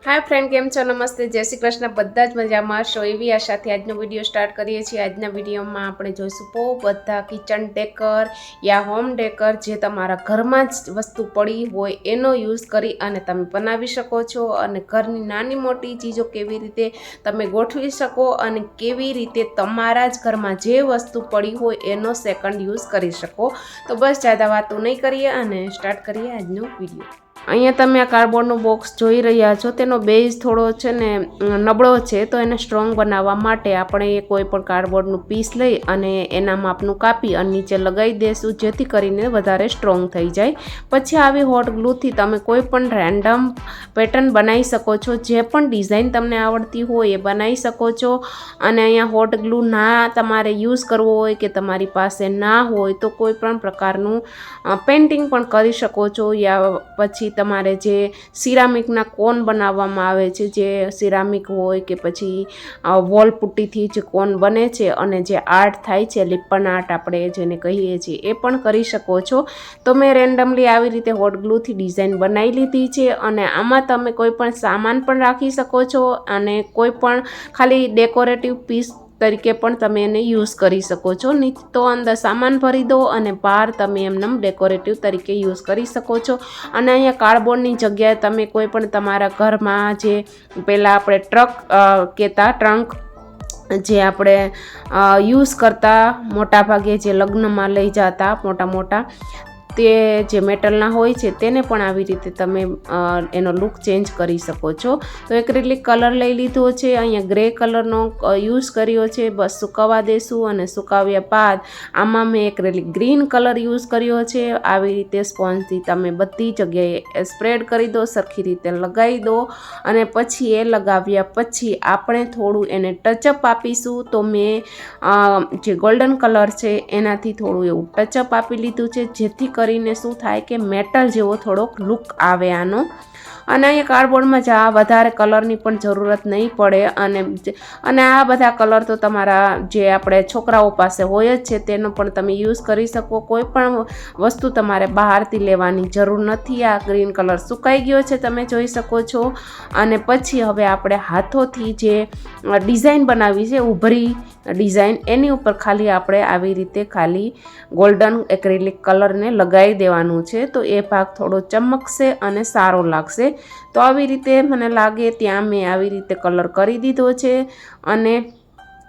Hi friend, केम छो? नमस्ते, जय श्री कृष्ण। बधा ज मजामां छो एवी आशाथी आजनो विडियो स्टार्ट करीए छीए। आजना विडियोमां आपणे जोईशुं बहु बधा किचन डेकर या होम डेकर जे तमारा घरमां ज वस्तु पड़ी होय एनो यूज करी अने तमे बनावी शको छो अने घरनी नानी मोटी चीजो केवी रीते तमे गोठवी शको अने केवी रीते तमारा ज घरमां जे वस्तु पड़ी होय एनो सेकंड यूज करी शको। तो बस ज्यादा वातो नहीं करीए अने स्टार्ट करीए आजनो विडियो। અહીંયા તમે આ કાર્ડબોર્ડનું બોક્સ જોઈ રહ્યા છો, તેનો બેઝ થોડો છે ને નબળો છે, તો એને સ્ટ્રોંગ બનાવવા માટે આપણે કોઈ પણ કાર્ડબોર્ડનું પીસ લઈ અને એના માપનું કાપી અને નીચે લગાવી દેશું, જેથી કરીને વધારે સ્ટ્રોંગ થઈ જાય। પછી આવી હોટ ગ્લુથી તમે કોઈ પણ રેન્ડમ પેટર્ન બનાવી શકો છો, જે પણ ડિઝાઇન તમને આવડતી હોય એ બનાવી શકો છો। અને અહીંયા હોટ ગ્લુ ના તમારે યુઝ કરવો હોય કે તમારી પાસે ના હોય તો કોઈ પણ પ્રકારનું પેઇન્ટિંગ પણ કરી શકો છો, યા પછી તમારે જે સિરામિકના કોન બનાવવામાં આવે છે, જે સિરામિક હોય કે પછી વોલ પુટ્ટીથી જે કોન બને છે અને જે આર્ટ થાય છે, લીપણ આર્ટ આપણે જેને કહીએ છીએ, એ પણ કરી શકો છો। તો મેં રેન્ડમલી આવી રીતે હોટ ગ્લુથી ડિઝાઇન બનાવી લીધી છે અને આમાં તમે કોઈ પણ સામાન પણ રાખી શકો છો અને કોઈ પણ ખાલી ડેકોરેટિવ પીસ તરીકે પણ તમે એને યુઝ કરી શકો છો। તો અંદર સામાન ભરી દો અને બહાર તમે એમનેમ ડેકોરેટિવ તરીકે યુઝ કરી શકો છો। અને અહીંયા કાર્ડબોર્ડની જગ્યાએ તમે કોઈ પણ તમારા ઘરમાં જે પહેલાં આપણે ટ્રંક જે આપણે યુઝ કરતા મોટા ભાગે જે લગ્નમાં લઈ જતા મોટા તે જે મેટલના હોય છે તેને પણ આવી રીતે તમે એનો લુક ચેન્જ કરી શકો છો। તો એક્રેલિક કલર લઈ લીધો છે, અહીંયા ગ્રે કલરનો યુઝ કર્યો છે। બસ સુકાવા દેશું અને સુકાવ્યા બાદ આમાં મેં એક્રેલિક ગ્રીન કલર યુઝ કર્યો છે। આવી રીતે સ્પોન્જથી તમે બધી જગ્યાએ સ્પ્રેડ કરી દો, સરખી રીતે લગાવી દો અને પછી એ લગાવ્યા પછી આપણે થોડું એને ટચઅપ આપીશું। તો મેં જે ગોલ્ડન કલર છે એનાથી થોડું એવું ટચઅપ આપી લીધું છે, જેથી કરીને શું થાય કે મેટલ જેવો થોડોક લુક આવે આનો। અને અહીંયા કાર્ડબોર્ડમાં જ આ વધારે કલરની પણ જરૂરત નહીં પડે અને આ બધા કલર તો તમારા જે આપણે છોકરાઓ પાસે હોય જ છે તેનો પણ તમે યુઝ કરી શકો। કોઈ પણ વસ્તુ તમારે બહારથી લેવાની જરૂર નથી। આ ગ્રીન કલર સુકાઈ ગયો છે, તમે જોઈ શકો છો। અને પછી હવે આપણે હાથોથી જે ડિઝાઇન બનાવી છે, ઉભરી ડિઝાઇન, એની ઉપર ખાલી આપણે આવી રીતે ખાલી ગોલ્ડન એક્રેલિક કલરને લગાવી દેવાનું છે, તો એ ભાગ થોડો ચમકશે અને સારો લાગશે। તો આવી રીતે મને લાગે ત્યાં મેં આવી રીતે કલર કરી દીધો છે અને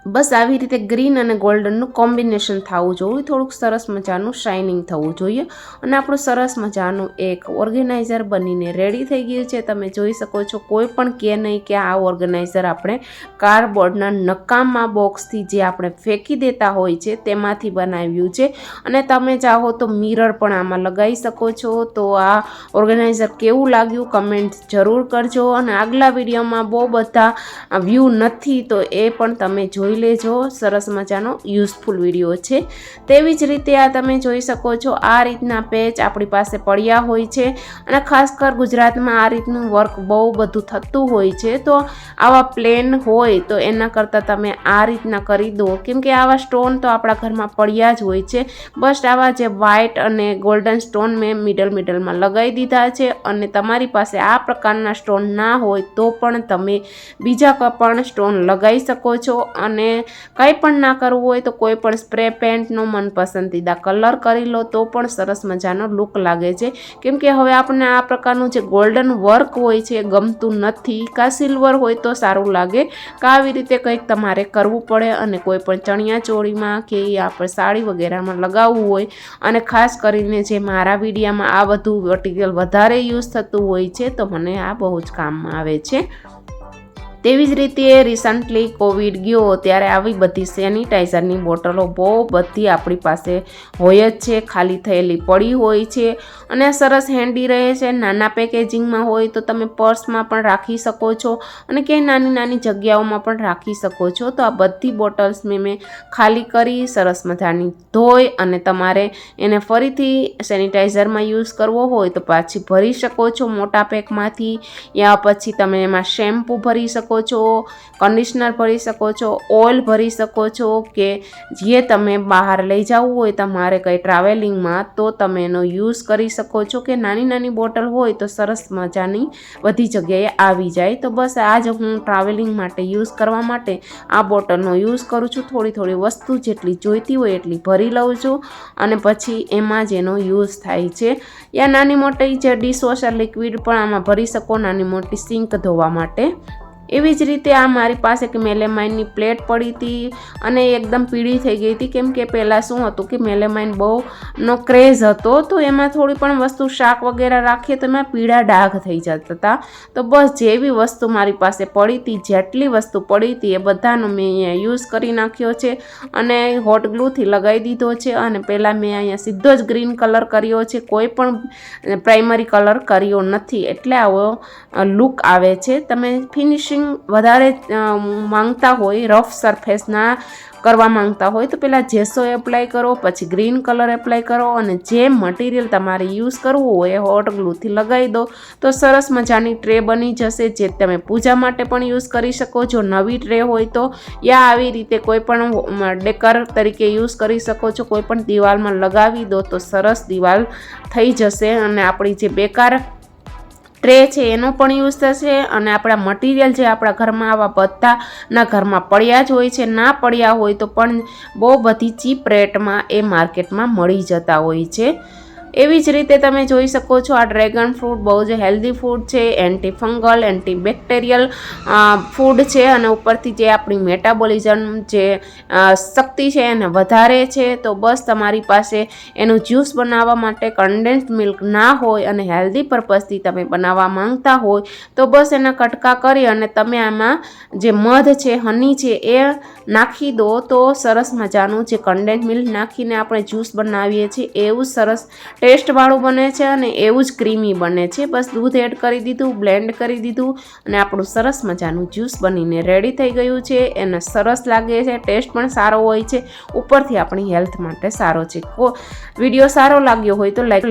બસ આવી રીતે ગ્રીન અને ગોલ્ડનનું કોમ્બિનેશન થવું જોઈએ, થોડુંક સરસ મજાનું શાઇનિંગ થવું જોઈએ અને આપણું સરસ મજાનું એક ઓર્ગેનાઇઝર બનીને રેડી થઈ ગયું છે। તમે જોઈ શકો છો, કોઈ પણ કે નહીં કે આ ઓર્ગેનાઇઝર આપણે કાર્ડબોર્ડના નકામા બોક્સથી જે આપણે ફેંકી દેતા હોય છે તેમાંથી બનાવ્યું છે અને તમે ચાહો તો મિરર પણ આમાં લગાવી શકો છો। તો આ ઓર્ગેનાઇઝર કેવું લાગ્યું કમેન્ટ જરૂર કરજો અને આગલા વિડીયોમાં બહુ બધા વ્યૂ નથી તો એ પણ તમે જોઈ લેજો, સરસ મજાનો યુઝફુલ વિડીયો છે। તેવી જ રીતે આ તમે જોઈ શકો છો, આ રીતના પેચ આપણી પાસે પડ્યા હોય છે અને ખાસ કર ગુજરાતમાં આ રીતનું વર્ક બહુ બધું થતું હોય છે। તો આવા પ્લેન હોય તો એના કરતાં તમે આ રીતના કરી દો, કેમ કે આવા સ્ટોન તો આપણા ઘરમાં પડ્યા જ હોય છે। બસ આવા જે વ્હાઇટ અને ગોલ્ડન સ્ટોન મેં મિડલમાં લગાવી દીધા છે અને તમારી પાસે આ પ્રકારના સ્ટોન ના હોય તો પણ તમે બીજા પણ સ્ટોન લગાવી શકો છો। અને કંઈ પણ ના કરવું હોય તો કોઈ પણ સ્પ્રે પેન્ટનો મનપસંદીદા કલર કરી લો તો પણ સરસ મજાનો લુક લાગે છે, કેમ કે હવે આપણને આ પ્રકારનું જે ગોલ્ડન વર્ક હોય છે ગમતું નથી, કાં સિલ્વર હોય તો સારું લાગે, કાં આવી રીતે કંઈક તમારે કરવું પડે અને કોઈ પણ ચણિયા ચોળીમાં કે આપણે સાડી વગેરેમાં લગાવવું હોય અને ખાસ કરીને જે મારા વિડીયામાં આ બધું મટીરિયલ વધારે યુઝ થતું હોય છે તો મને આ બહુ જ કામમાં આવે છે। તેવી જ રીતે રિસન્ટલી કોવિડ ગયો ત્યારે આવી બધી સેનિટાઈઝરની બોટલો બહુ બધી આપણી પાસે હોય જ છે, ખાલી થયેલી પડી હોય છે અને સરસ હેન્ડી રહે છે। નાના પેકેજિંગમાં હોય તો તમે પર્સમાં પણ રાખી શકો છો અને ક્યાંય નાની જગ્યાઓમાં પણ રાખી શકો છો। તો આ બધી બોટલ્સ મેં ખાલી કરી સરસ મજાની ધોઈ અને તમારે એને ફરીથી સેનિટાઈઝરમાં યુઝ કરવો હોય તો પાછી ભરી શકો છો મોટા પેકમાંથી, યા પછી તમે એમાં શેમ્પૂ ભરી શકો શકો છો, કન્ડિશનર ભરી શકો છો, ઓઇલ ભરી શકો છો, કે જે તમે બહાર લઈ જવું હોય તમારે કંઈ ટ્રાવેલિંગમાં તો તમે એનો યુઝ કરી શકો છો, કે નાની નાની બોટલ હોય તો સરસ મજાની બધી જગ્યાએ આવી જાય. તો બસ આજ હું ટ્રાવેલિંગ માટે યુઝ કરવા માટે આ બોટલનો યુઝ કરું છું. થોડી થોડી વસ્તુ જેટલી જોઈતી હોય એટલી ભરી લઉં છું અને પછી એમાં જ એનો યુઝ થાય છે. યા નાની મોટી જે ડિશવોશર લિક્વિડ પણ આમાં ભરી શકો, નાની મોટી સિંક ધોવા માટે. એવી જ રીતે આ મારી પાસે કે મેલેમાઇનની પ્લેટ પડી હતી અને એકદમ પીળી થઈ ગઈ હતી, કેમ કે પહેલાં શું હતું કે મેલેમાઇન બહુનો ક્રેઝ હતો, તો એમાં થોડી પણ વસ્તુ શાક વગેરે રાખીએ તો એમાં પીળા ડાઘ થઈ જતા હતા. તો બસ જેવી વસ્તુ મારી પાસે પડી હતી, જેટલી વસ્તુ પડી હતી એ બધાનો મેં અહીંયા યુઝ કરી નાખ્યો છે અને હોટ ગ્લુથી લગાવી દીધો છે. અને પહેલાં મેં અહીંયા સીધો જ ગ્રીન કલર કર્યો છે, કોઈ પણ પ્રાઇમરી કલર કર્યો નથી, એટલે આવો લુક આવે છે. તમે ફિનિશિંગ વધારે માંગતા હોય, રફ સરફેસ ના કરવા માંગતા હોય તો પહેલાં જેસો એપ્લાય કરો, પછી ગ્રીન કલર એપ્લાય કરો અને જે મટીરિયલ તમારે યુઝ કરવું હોય એ હોટ ગ્લુથી લગાવી દો તો સરસ મજાની ટ્રે બની જશે, જે તમે પૂજા માટે પણ યુઝ કરી શકો. જો નવી ટ્રે હોય તો યા આવી રીતે કોઈ પણ ડેકર તરીકે યુઝ કરી શકો છો. કોઈ પણ દિવાલમાં લગાવી દો તો સરસ દિવાલ થઈ જશે અને આપણી જે બેકાર ટ્રે છે એનો પણ યુઝ થશે અને આપણા મટીરિયલ જે આપણા ઘરમાં આવા બધાના ઘરમાં પડ્યા જ હોય છે, ના પડ્યા હોય તો પણ બહુ બધી ચીપ રેટમાં એ માર્કેટમાં મળી જતા હોય છે. એવી જ રીતે તમે જોઈ શકો છો આ ડ્રેગન ફ્રૂટ બહુ જ હેલ્ધી ફૂડ છે, anti fungal anti bacterial food છે અને ઉપરથી જે આપણી મેટાબોલિઝમ જે શક્તિ છે એને વધારે છે. તો બસ તમારી પાસે એનું જ્યુસ બનાવવા માટે કન્ડેન્સ્ડ મિલ્ક ના હોય અને હેલ્ધી પર્પઝથી તમે બનાવવા માંગતા હોય તો બસ એના કટકા કરી અને તમે આમાં જે મધ છે, હની છે એ નાખી દો તો સરસ મજાનું જે કન્ડેન્સ્ડ મિલ્ક નાખીને આપણે જ્યુસ બનાવીએ છીએ એવું સરસ ટેસ્ટવાળું બને છે અને એવું જ ક્રીમી બને છે. બસ દૂધ એડ કરી દીધું, બ્લેન્ડ કરી દીધું અને આપણું સરસ મજાનું જ્યુસ બનીને રેડી થઈ ગયું છે. એને સરસ લાગે છે, ટેસ્ટ પણ સારો હોય છે, ઉપરથી આપણી હેલ્થ માટે સારો છે. વિડીયો સારો લાગ્યો હોય તો લાઈક